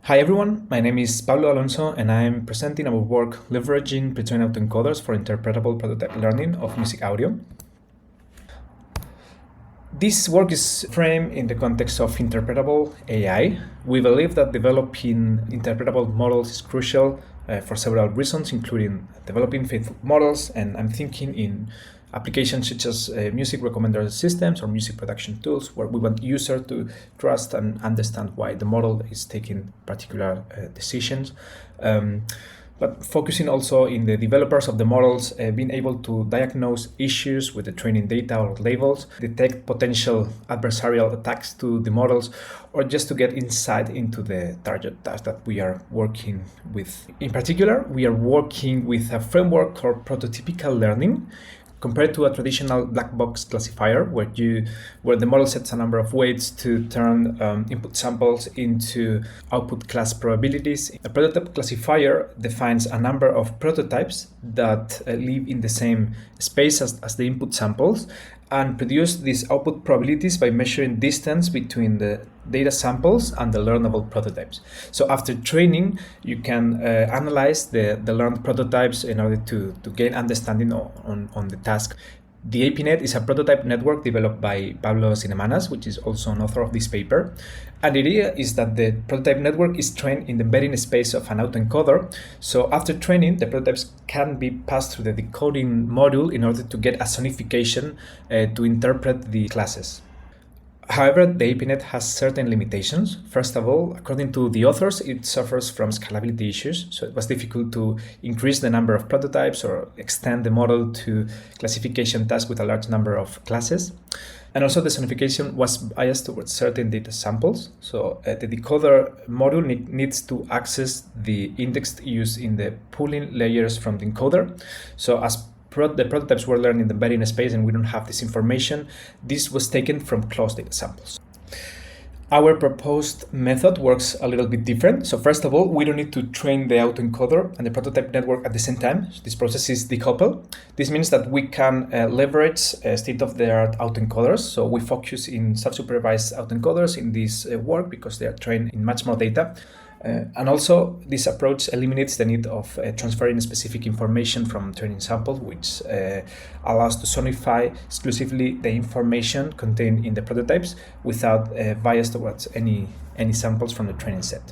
Hi everyone, my name is Pablo Alonso and I'm presenting our work leveraging pre-trained autoencoders for interpretable prototype learning of music audio. This work is framed in the context of interpretable AI. We believe that developing interpretable models is crucial for several reasons, including developing faithful models, and I'm thinking in applications such as music recommender systems or music production tools, where we want users to trust and understand why the model is taking particular decisions. But focusing also in the developers of the models, being able to diagnose issues with the training data or labels, detect potential adversarial attacks to the models, or just to get insight into the target task that we are working with. In particular, we are working with a framework for prototypical learning, compared to a traditional black box classifier where the model sets a number of weights to turn input samples into output class probabilities. A prototype classifier defines a number of prototypes that live in the same space as the input samples and produce these output probabilities by measuring distance between the data samples and the learnable prototypes. So after training, you can analyze the learned prototypes in order to gain understanding on the task. The APNet is a prototype network developed by Pablo Zinemanas, which is also an author of this paper. And the idea is that the prototype network is trained in the embedding space of an autoencoder. So after training, the prototypes can be passed through the decoding module in order to get a sonification to interpret the classes. However, the APNet has certain limitations. First of all, according to the authors, it suffers from scalability issues, so it was difficult to increase the number of prototypes or extend the model to classification tasks with a large number of classes. And also the sonification was biased towards certain data samples. So the decoder module needs to access the index used in the pooling layers from the encoder. So as the prototypes were learned in the embedding space and we don't have this information, this was taken from closed data samples. Our proposed method works a little bit different. So first of all, we don't need to train the autoencoder and the prototype network at the same time. So this process is decoupled. This means that we can leverage state-of-the-art autoencoders. So we focus in self-supervised autoencoders in this work because they are trained in much more data. And also, this approach eliminates the need of transferring specific information from training samples, which allows to sonify exclusively the information contained in the prototypes without bias towards any samples from the training set.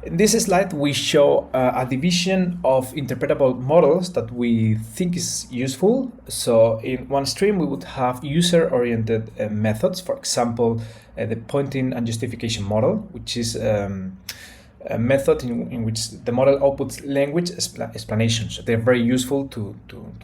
In this slide, we show a division of interpretable models that we think is useful. So in one stream, we would have user-oriented methods. For example, the pointing and justification model, which is a method in which the model outputs language explanations. So they're very useful to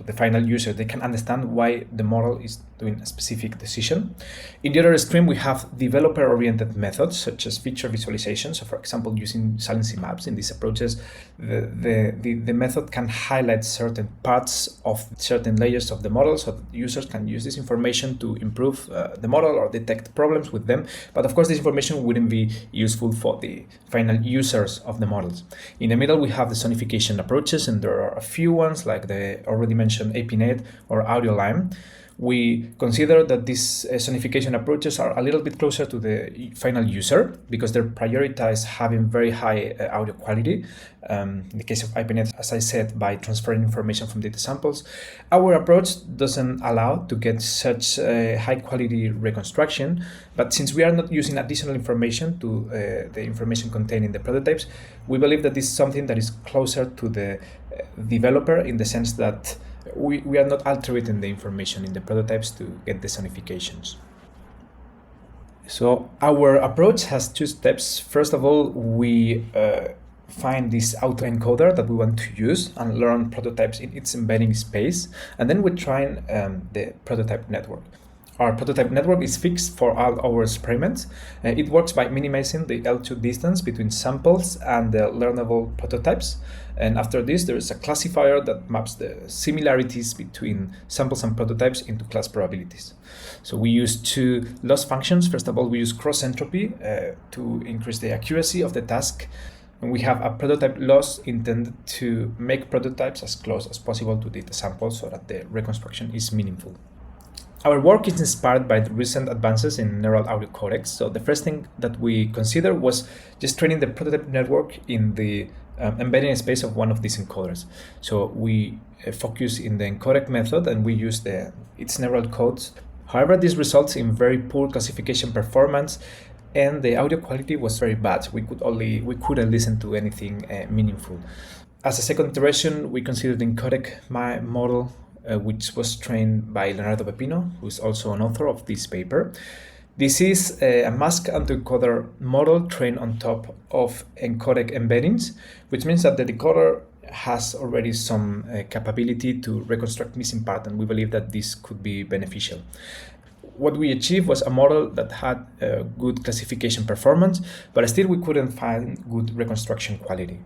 the final user. They can understand why the model is doing a specific decision. In the other stream, we have developer-oriented methods, such as feature visualization. So for example, using silencing maps. In these approaches, the method can highlight certain parts of certain layers of the model so that users can use this information to improve the model or detect problems with them. But of course, this information wouldn't be useful for the final users of the models. In the middle, we have the sonification approaches, and there are a few ones like the already mentioned APNet or AudioLime. We consider that these sonification approaches are a little bit closer to the final user because they prioritize having very high audio quality. In the case of APNet, as I said, by transferring information from data samples. Our approach doesn't allow to get such high quality reconstruction, but since we are not using additional information to the information contained in the prototypes, we believe that this is something that is closer to the developer in the sense that we are not altering the information in the prototypes to get the sonifications. So our approach has two steps. First of all, we find this autoencoder that we want to use and learn prototypes in its embedding space. And then we train the prototype network. Our prototype network is fixed for all our experiments. It works by minimizing the L2 distance between samples and the learnable prototypes. And after this, there is a classifier that maps the similarities between samples and prototypes into class probabilities. So we use two loss functions. First of all, we use cross entropy to increase the accuracy of the task. And we have a prototype loss intended to make prototypes as close as possible to data samples so that the reconstruction is meaningful. Our work is inspired by the recent advances in neural audio codecs. So the first thing that we considered was just training the prototype network in the embedding space of one of these encoders. So we focus in the encodec method and we use its neural codes. However, this results in very poor classification performance, and the audio quality was very bad. We couldn't listen to anything meaningful. As a second iteration, we considered the encodec model, which was trained by Leonardo Pepino, who is also an author of this paper. This is a mask autoencoder model trained on top of encodec embeddings, which means that the decoder has already some capability to reconstruct missing part, and we believe that this could be beneficial. What we achieved was a model that had good classification performance, but still we couldn't find good reconstruction quality.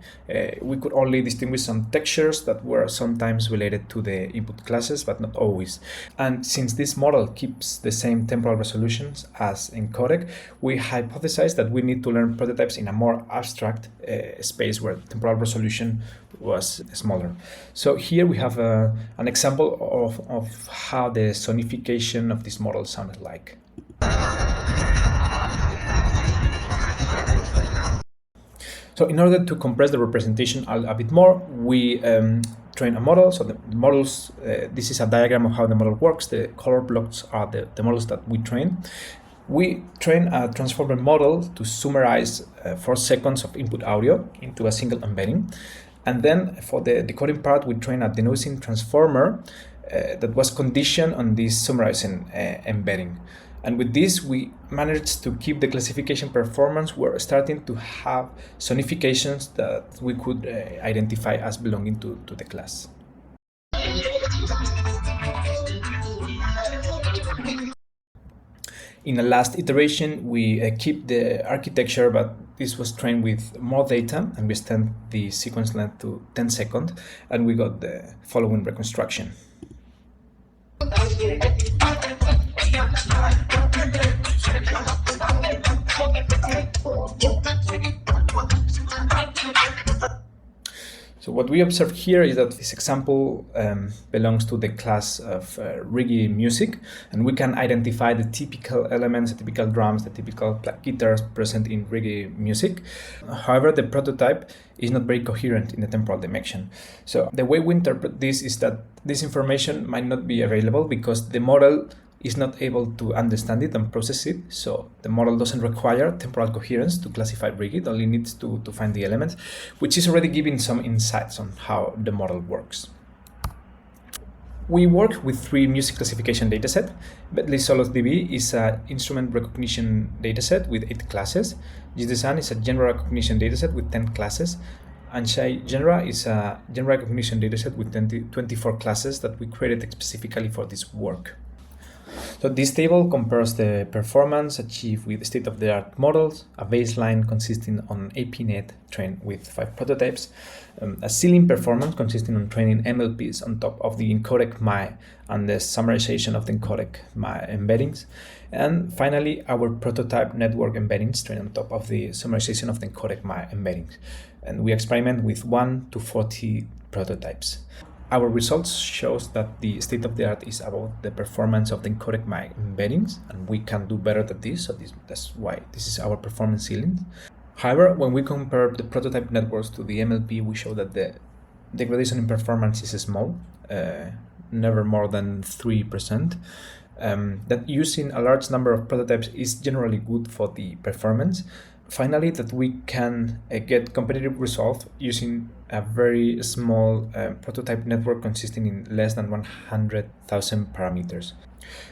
We could only distinguish some textures that were sometimes related to the input classes, but not always. And since this model keeps the same temporal resolutions as encodec, we hypothesized that we need to learn prototypes in a more abstract space where temporal resolution was smaller. So here we have an example of how the sonification of this model sounded like. So in order to compress the representation a bit more, we train a model. So the models, this is a diagram of how the model works. The color blocks are the models that we train. We train a transformer model to summarize 4 seconds of input audio into a single embedding. And then for the decoding part, we train a denoising transformer that was conditioned on this summarizing embedding. And with this, we managed to keep the classification performance. We're starting to have sonifications that we could identify as belonging to the class. In the last iteration, we keep the architecture, but this was trained with more data, and we extend the sequence length to 10 seconds, and we got the following reconstruction. So what we observe here is that this example belongs to the class of reggae music, and we can identify the typical elements, the typical drums, the typical guitars present in reggae music. However, the prototype is not very coherent in the temporal dimension. So the way we interpret this is that this information might not be available because the model is not able to understand it and process it. So the model doesn't require temporal coherence to classify reggae. It only needs to find the elements, which is already giving some insights on how the model works. We work with 3 music classification datasets. Bentley Solos DB is an instrument recognition dataset with 8 classes. GDSAN is a genre recognition dataset with 10 classes. And XAI Genre is a genre recognition dataset with 24 classes that we created specifically for this work. So this table compares the performance achieved with state-of-the-art models, a baseline consisting on APNet trained with 5 prototypes, a ceiling performance consisting on training MLPs on top of the encodec MI and the summarization of the encodec MI embeddings, and finally our prototype network embeddings trained on top of the summarization of the encodec MI embeddings. And we experiment with 1 to 40 prototypes. Our results shows that the state-of-the-art is about the performance of the encodec MI embeddings, and we can do better than this, so that's why this is our performance ceiling. However, when we compare the prototype networks to the MLP, we show that the degradation in performance is small, never more than 3%. That using a large number of prototypes is generally good for the performance. Finally, that we can get competitive results using a very small prototype network consisting in less than 100,000 parameters.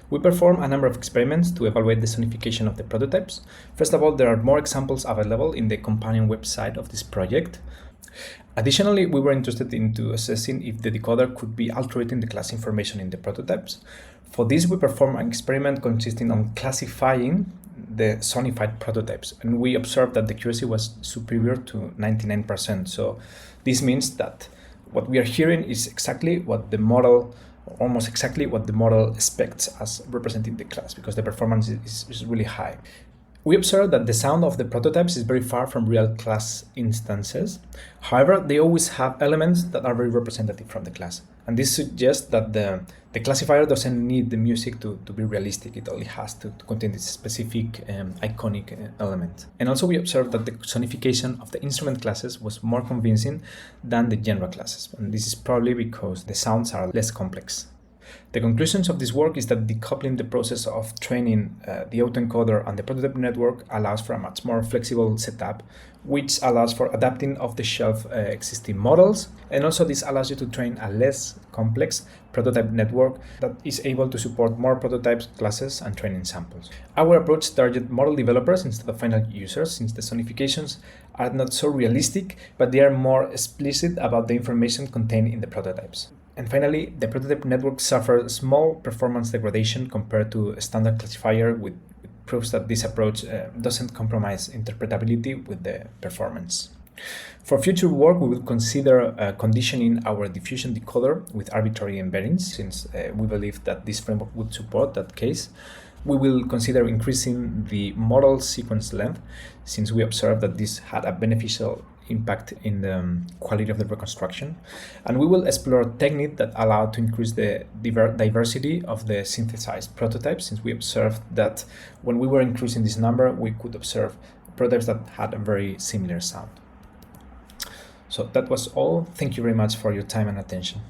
We perform a number of experiments to evaluate the sonification of the prototypes. First of all, there are more examples available in the companion website of this project. Additionally, we were interested into assessing if the decoder could be altering the class information in the prototypes. For this, we perform an experiment consisting on classifying the sonified prototypes, and we observed that the accuracy was superior to 99%. So this means that what we are hearing is exactly what the model, almost exactly what the model expects as representing the class, because the performance is really high. We observed that the sound of the prototypes is very far from real class instances. However, they always have elements that are very representative from the class. And this suggests that the classifier doesn't need the music to be realistic. It only has to contain this specific iconic element. And also we observed that the sonification of the instrument classes was more convincing than the genre classes. And this is probably because the sounds are less complex. The conclusions of this work is that decoupling the process of training the autoencoder and the prototype network allows for a much more flexible setup, which allows for adapting off-the-shelf existing models, and also this allows you to train a less complex prototype network that is able to support more prototypes, classes, and training samples. Our approach targets model developers instead of final users, since the sonifications are not so realistic, but they are more explicit about the information contained in the prototypes. And finally, the prototype network suffers small performance degradation compared to a standard classifier, which proves that this approach doesn't compromise interpretability with the performance. For future work, we will consider conditioning our diffusion decoder with arbitrary embeddings, since we believe that this framework would support that case. We will consider increasing the model sequence length, since we observed that this had a beneficial impact in the quality of the reconstruction. And we will explore techniques that allow to increase the diversity of the synthesized prototypes, since we observed that when we were increasing this number, we could observe prototypes that had a very similar sound. So that was all. Thank you very much for your time and attention.